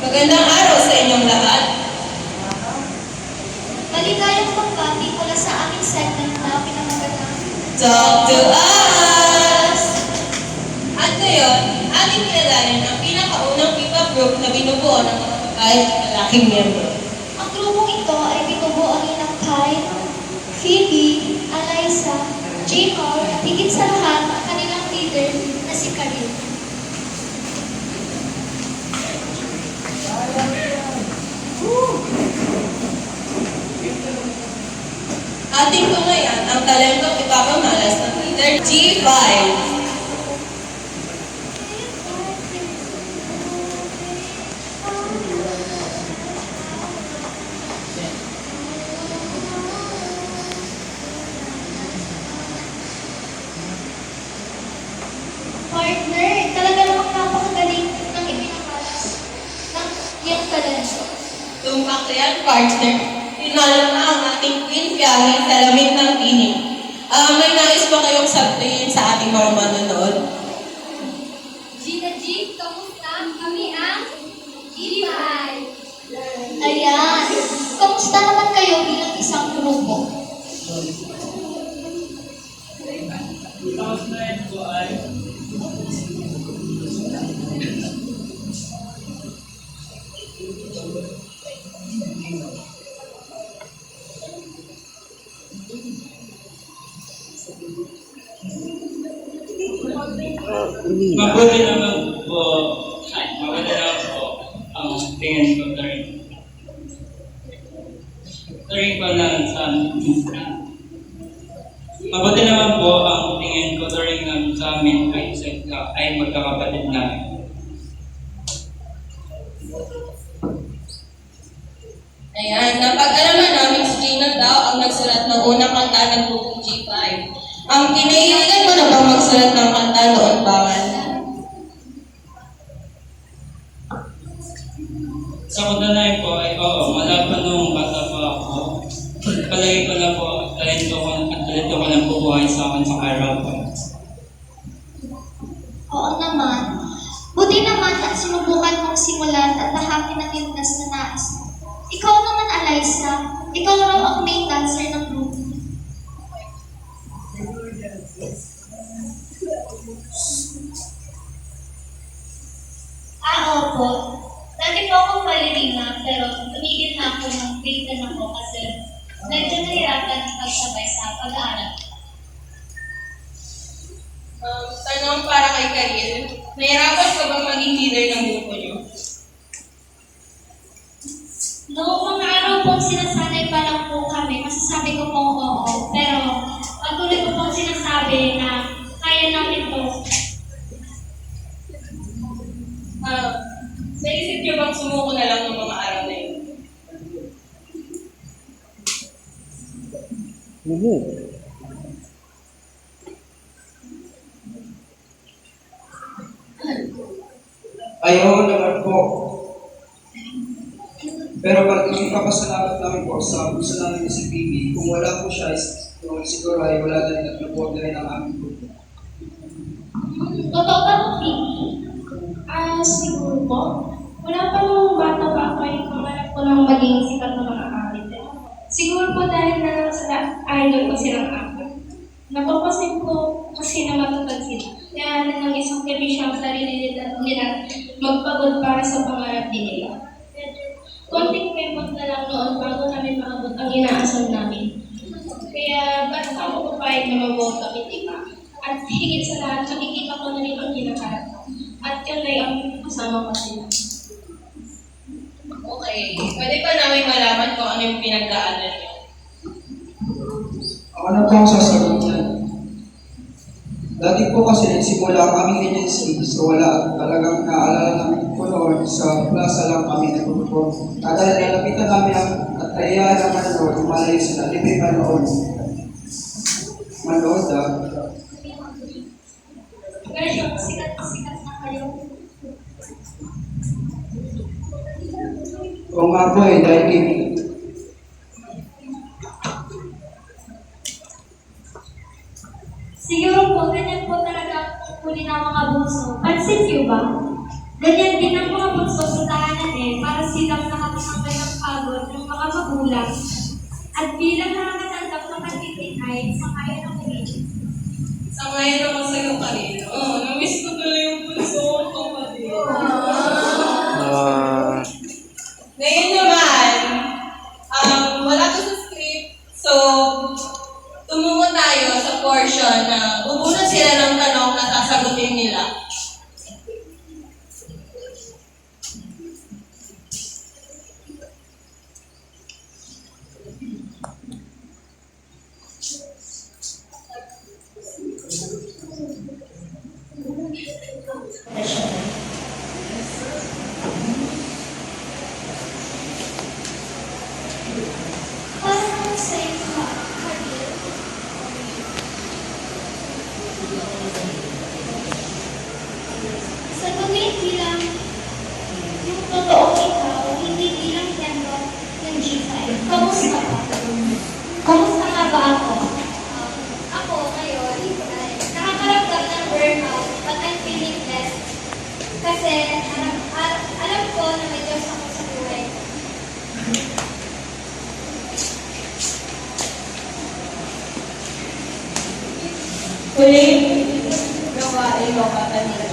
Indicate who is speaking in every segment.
Speaker 1: Magandang araw sa inyong lahat.
Speaker 2: Maligayang pagbati mula sa aming segment na pinamagalang
Speaker 1: Talk to us! At ngayon, ating kilalanin ang pinakaunang P-pop group na binubuo ng mga babae at lalaking miyembro.
Speaker 2: Ang grupong ito ay binubuo ng Kai, Phoebe, Eliza, J-Hall at higit sa lahat ang kanilang leader na si Karil.
Speaker 1: Ating tungayan ang talentong ipapamalas ng leader G5.
Speaker 2: Partner, talaga namang napakagaling ng ipinamalas ng iyong talento.
Speaker 1: Tumpak na yan, partner. Pinalo na ang ating queen fiyahe sa lamig ng tinig. May nais ba kayong sabihin sa ating mga manonood?
Speaker 2: Gina G, kamusta? Kami ang G5. Ayan. Kamusta naman kayo bilang isang grupo?
Speaker 3: Mabuti naman po, ang tingin ko turing ko na sa mabuti naman po ang tingin ko turing na sa amin ay magkakapatid namin.
Speaker 1: Ayan, napag-alaman namin si Gina daw ang nagsulat ng unang kanta ng grupong G5. Ang kinailangan mo na bang magsulat ng kanta noon, Bawan?
Speaker 3: Sa kadalaan po ay oo, mula pa nung bata pa ako. Palagi ko na po talento ko na bubuhay sa akin sa araw po.
Speaker 2: Oo naman. Buti naman at sinubukan mong simulan at lahakin ang ligtas na nais. Ikaw naman, Eliza, ikaw raw ang main dancer ng group. Opo. Dati po akong ballerina, pero tumigil na ako ng grade na ako kasi medyo nahirapan ang pagsabay sa pag-aaral.
Speaker 1: Tanong para kay Karil, nahirapan ka bang maging leader ng grupo niyo?
Speaker 2: Noong mga araw pong sinasanay pa lang po kami, masasabi ko pong oo. Pero patuloy ko pong sinasabi na kaya namin to.
Speaker 1: Naisip niyo bang sumuko na lang ng mga araw na yun?
Speaker 4: Ayaw naman po. Pero ipapasalamat namin po sa gusto namin si Phoebe. Kung wala po siya, siguro ay wala na rin at nabuhat na rin ang aming grupo.
Speaker 2: Totoo ba po, Phoebe? Siguro po. Wala pa nung bata pa ako ay pangarap ko lang maging sikat na mga artist. Siguro po dahil na lang sila idol ko silang apat. Napapasin ko kasi na matutag sila. Kaya na ng isang television ang sarili nila magpagod para sa pangarap din nila. Konting pempot na lang noon bago namin maabot ang inaasal namin. Kaya basta ako papayag na mag-vote kami, di ba? At higit sa lahat, nakikita ko na rin ang kinakarap ko. At yun ay ang kasama ko sila.
Speaker 1: Okay. Pwede pa namin malaman kung ano yung pinagdaanan niyo?
Speaker 4: Ako na po ang sasagot niyan. Dati po kasi nagsimula ang aming agency, so wala talagang naalala namin po noon sa plaza lang kami nagpo-perform. At dahil nalapitan namin at ayahan naman noon, umalayo sila, libre manood. Manood
Speaker 2: Pero sikat na kayo.
Speaker 4: Oo nga po dahil kini.
Speaker 2: Siguro po, ganyan po talaga huli ng mga bunso. Pansin niyo ba? Ganyan din ang mga bunso sa tahanan para silang nakakatanggal ng pagod ng mga magulang at bilang nakakatanggap ng pagtitinay sa kaya ng pamilya.
Speaker 1: Sa ngayon naman sa'yo kanina. Namiss ko tuloy yung puso kong kapatid. Ngayon naman, wala ko sa script. So, tumungo tayo sa portion na bubunot sila ng tanong na sasagutin nila.
Speaker 2: Para naman sa iyo, Khalil. Sagutin bilang yung totoong ikaw, hindi bilang member ng G5. Kamusta ka? Kamusta nga ba ako? Ako ngayon ay nakakaramdam ng burnout but I'm feeling blessed. Kasi alam ko na may Diyos ako sa buhay.
Speaker 1: Huling gawain mo kanina.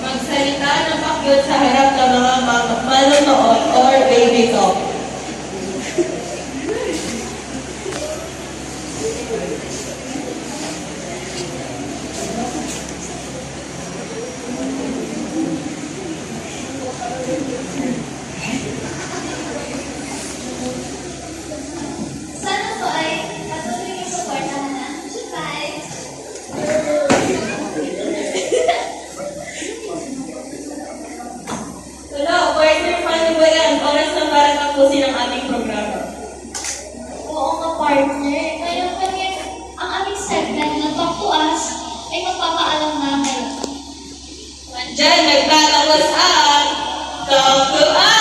Speaker 1: Magsalita ng pakyut sa harap ng mga manonood or baby talk.
Speaker 2: Sana po ay patuloy niyo suportahan ng G5.
Speaker 1: Hello, partner, paano ba yan? Oras na para tapusin ang ating programa.
Speaker 2: Oo nga, partner. Ngayon pa rin, ang aming segment na Talk to Us ay magpapaalam na ngayon.
Speaker 1: Diyan, nagtatapos ang Talk to Us!